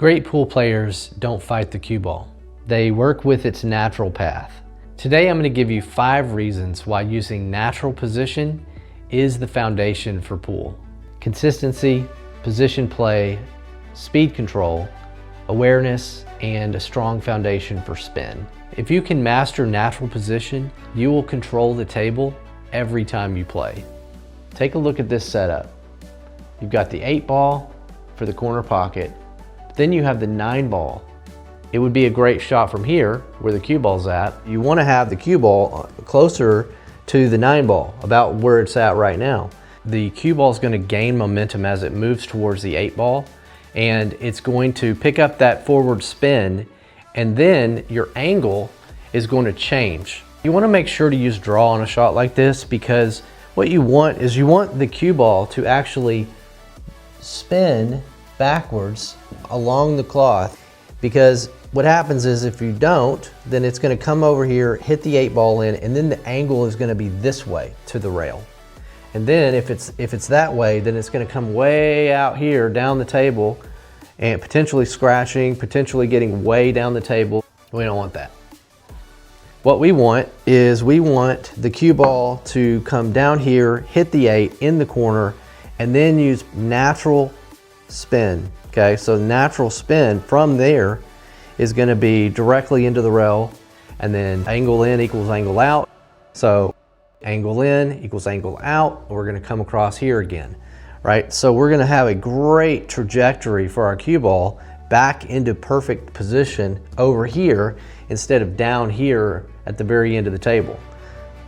Great pool players don't fight the cue ball. They work with its natural path. Today I'm going to give you 5 reasons why using natural position is the foundation for pool. Consistency, position play, speed control, awareness, and a strong foundation for spin. If you can master natural position, you will control the table every time you play. Take a look at this setup. You've got the 8 ball for the corner pocket. Then you have the 9 ball. It would be a great shot from here where the cue ball's at. You want to have the cue ball closer to the 9 ball, about where it's at right now. The cue ball is going to gain momentum as it moves towards the 8 ball, and it's going to pick up that forward spin, and then your angle is going to change. You want to make sure to use draw on a shot like this, because what you want is you want the cue ball to actually spin backwards along the cloth, because what happens is if you don't, then it's going to come over here, hit the 8 ball in, and then the angle is going to be this way to the rail. And then if it's that way, then it's going to come way out here down the table and potentially scratching, potentially getting way down the table. We don't want that. What we want is we want the cue ball to come down here, hit the 8 in the corner, and then use natural spin. Okay, so natural spin from there is going to be directly into the rail, and then angle in equals angle out. So angle in equals angle out. We're going to come across here again, right? So we're going to have a great trajectory for our cue ball back into perfect position over here instead of down here at the very end of the table.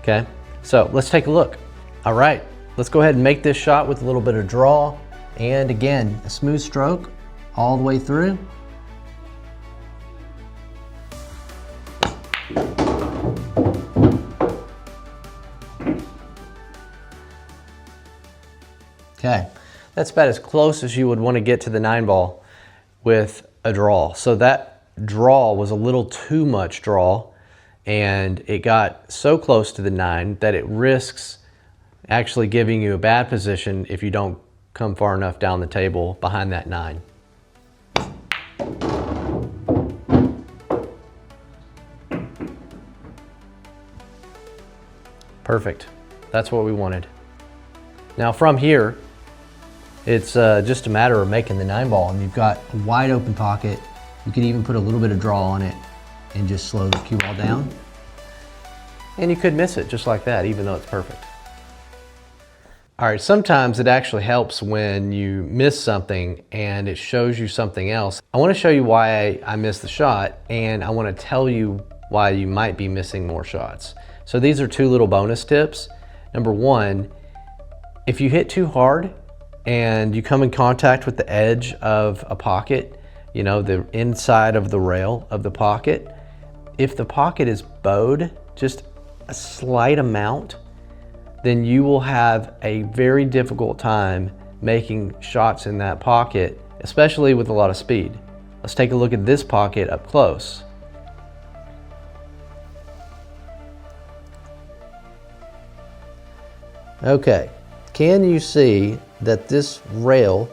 Okay, so let's take a look. All right, let's go ahead and make this shot with a little bit of draw. And again, a smooth stroke all the way through. Okay, that's about as close as you would want to get to the 9 ball with a draw. So that draw was a little too much draw, and it got so close to the 9 that it risks actually giving you a bad position if you don't come far enough down the table behind that 9. Perfect. That's what we wanted. Now from here, it's just a matter of making the 9 ball, and you've got a wide open pocket. You can even put a little bit of draw on it and just slow the cue ball down. And you could miss it just like that, even though it's perfect. All right, sometimes it actually helps when you miss something and it shows you something else. I want to show you why I missed the shot, and I want to tell you why you might be missing more shots. So these are 2 little bonus tips. Number 1, if you hit too hard and you come in contact with the edge of a pocket, you know, the inside of the rail of the pocket, if the pocket is bowed just a slight amount, then you will have a very difficult time making shots in that pocket, especially with a lot of speed. Let's take a look at this pocket up close. Okay, can you see that this rail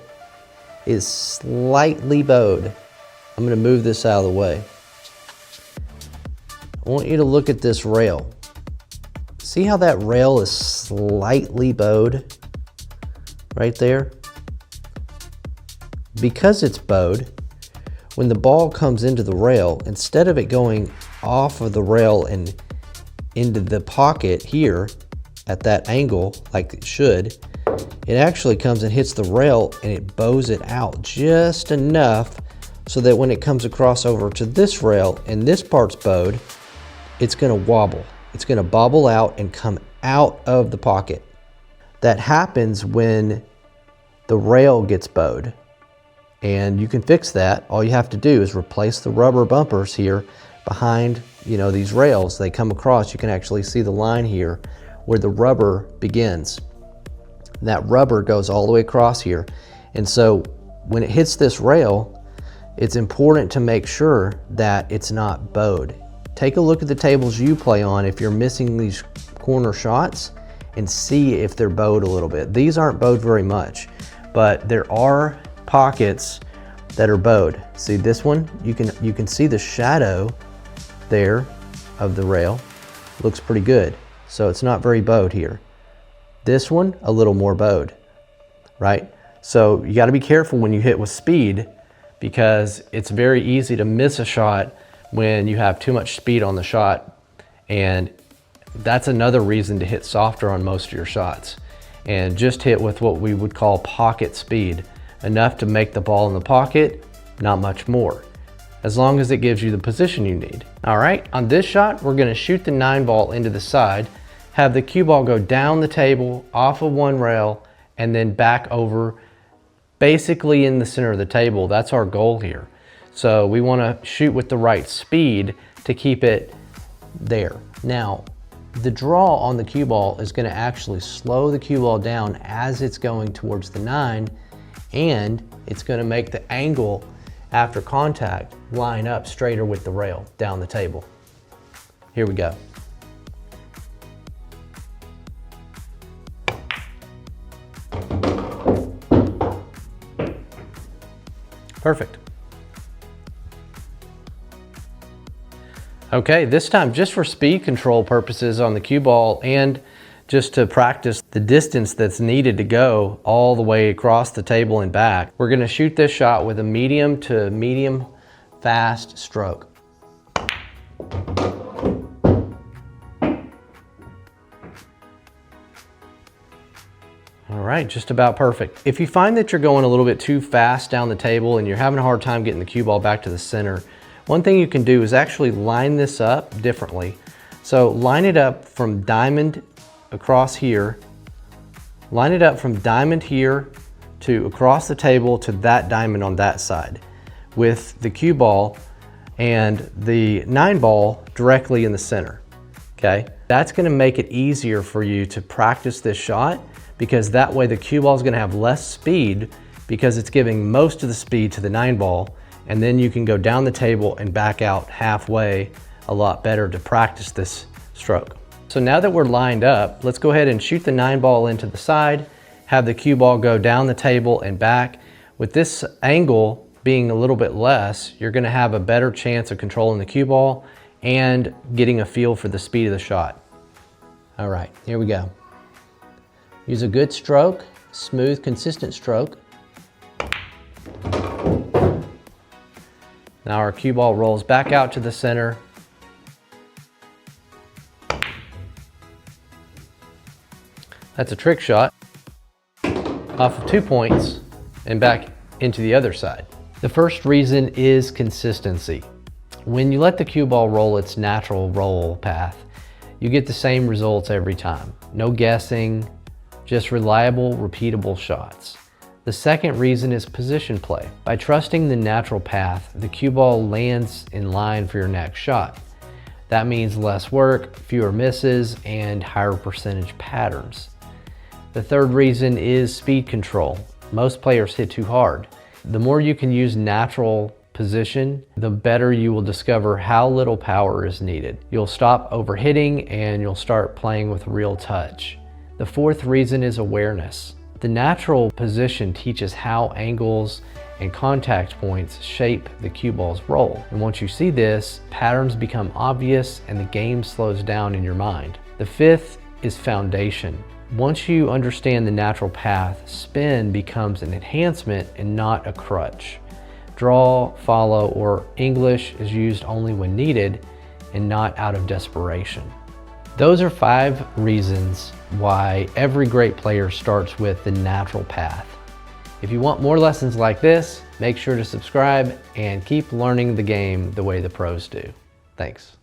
is slightly bowed? I'm going to move this out of the way. I want you to look at this rail. See how that rail is slightly bowed right there? Because it's bowed, when the ball comes into the rail, instead of it going off of the rail and into the pocket here at that angle like it should, it actually comes and hits the rail and it bows it out just enough so that when it comes across over to this rail and this part's bowed, it's going to wobble. It's going to bobble out and come out of the pocket. That happens when the rail gets bowed, and you can fix that. All you have to do is replace the rubber bumpers here behind, you know, these rails. They come across. You can actually see the line here where the rubber begins. That rubber goes all the way across here, and so when it hits this rail, it's important to make sure that it's not bowed. Take a look at the tables you play on if you're missing these corner shots and see if they're bowed a little bit. These aren't bowed very much, but there are pockets that are bowed. See this one? You can see the shadow there of the rail. Looks pretty good. So it's not very bowed here. This one, a little more bowed, right? So you got to be careful when you hit with speed, because it's very easy to miss a shot when you have too much speed on the shot. And that's another reason to hit softer on most of your shots. And just hit with what we would call pocket speed. Enough to make the ball in the pocket, not much more. As long as it gives you the position you need. All right, on this shot, we're gonna shoot the 9 ball into the side, have the cue ball go down the table, off of one rail, and then back over, basically in the center of the table. That's our goal here. So we wanna shoot with the right speed to keep it there. Now, the draw on the cue ball is gonna actually slow the cue ball down as it's going towards the 9, and it's gonna make the angle after contact line up straighter with the rail down the table. Here we go. Perfect. Okay, this time just for speed control purposes on the cue ball and just to practice the distance that's needed to go all the way across the table and back, we're gonna shoot this shot with a medium to medium fast stroke. All right, just about perfect. If you find that you're going a little bit too fast down the table and you're having a hard time getting the cue ball back to the center, one thing you can do is actually line this up differently. So line it up from diamond across here, line it up from diamond here to across the table to that diamond on that side, with the cue ball and the 9 ball directly in the center, okay? That's gonna make it easier for you to practice this shot, because that way the cue ball is gonna have less speed because it's giving most of the speed to the 9 ball, and then you can go down the table and back out halfway a lot better to practice this stroke. So now that we're lined up, let's go ahead and shoot the 9 ball into the side, have the cue ball go down the table and back. With this angle being a little bit less, you're gonna have a better chance of controlling the cue ball and getting a feel for the speed of the shot. All right, here we go. Use a good stroke, smooth, consistent stroke. Now our cue ball rolls back out to the center. That's a trick shot off of 2 points and back into the other side. The first reason is consistency. When you let the cue ball roll its natural roll path, you get the same results every time. No guessing, just reliable, repeatable shots. The second reason is position play. By trusting the natural path, the cue ball lands in line for your next shot. That means less work, fewer misses, and higher percentage patterns. The third reason is speed control. Most players hit too hard. The more you can use natural position, the better you will discover how little power is needed. You'll stop overhitting and you'll start playing with real touch. The fourth reason is awareness. The natural position teaches how angles and contact points shape the cue ball's roll. And once you see this, patterns become obvious and the game slows down in your mind. The fifth is foundation. Once you understand the natural path, spin becomes an enhancement and not a crutch. Draw, follow, or English is used only when needed and not out of desperation. Those are 5 reasons why every great player starts with the natural path. If you want more lessons like this, make sure to subscribe and keep learning the game the way the pros do. Thanks.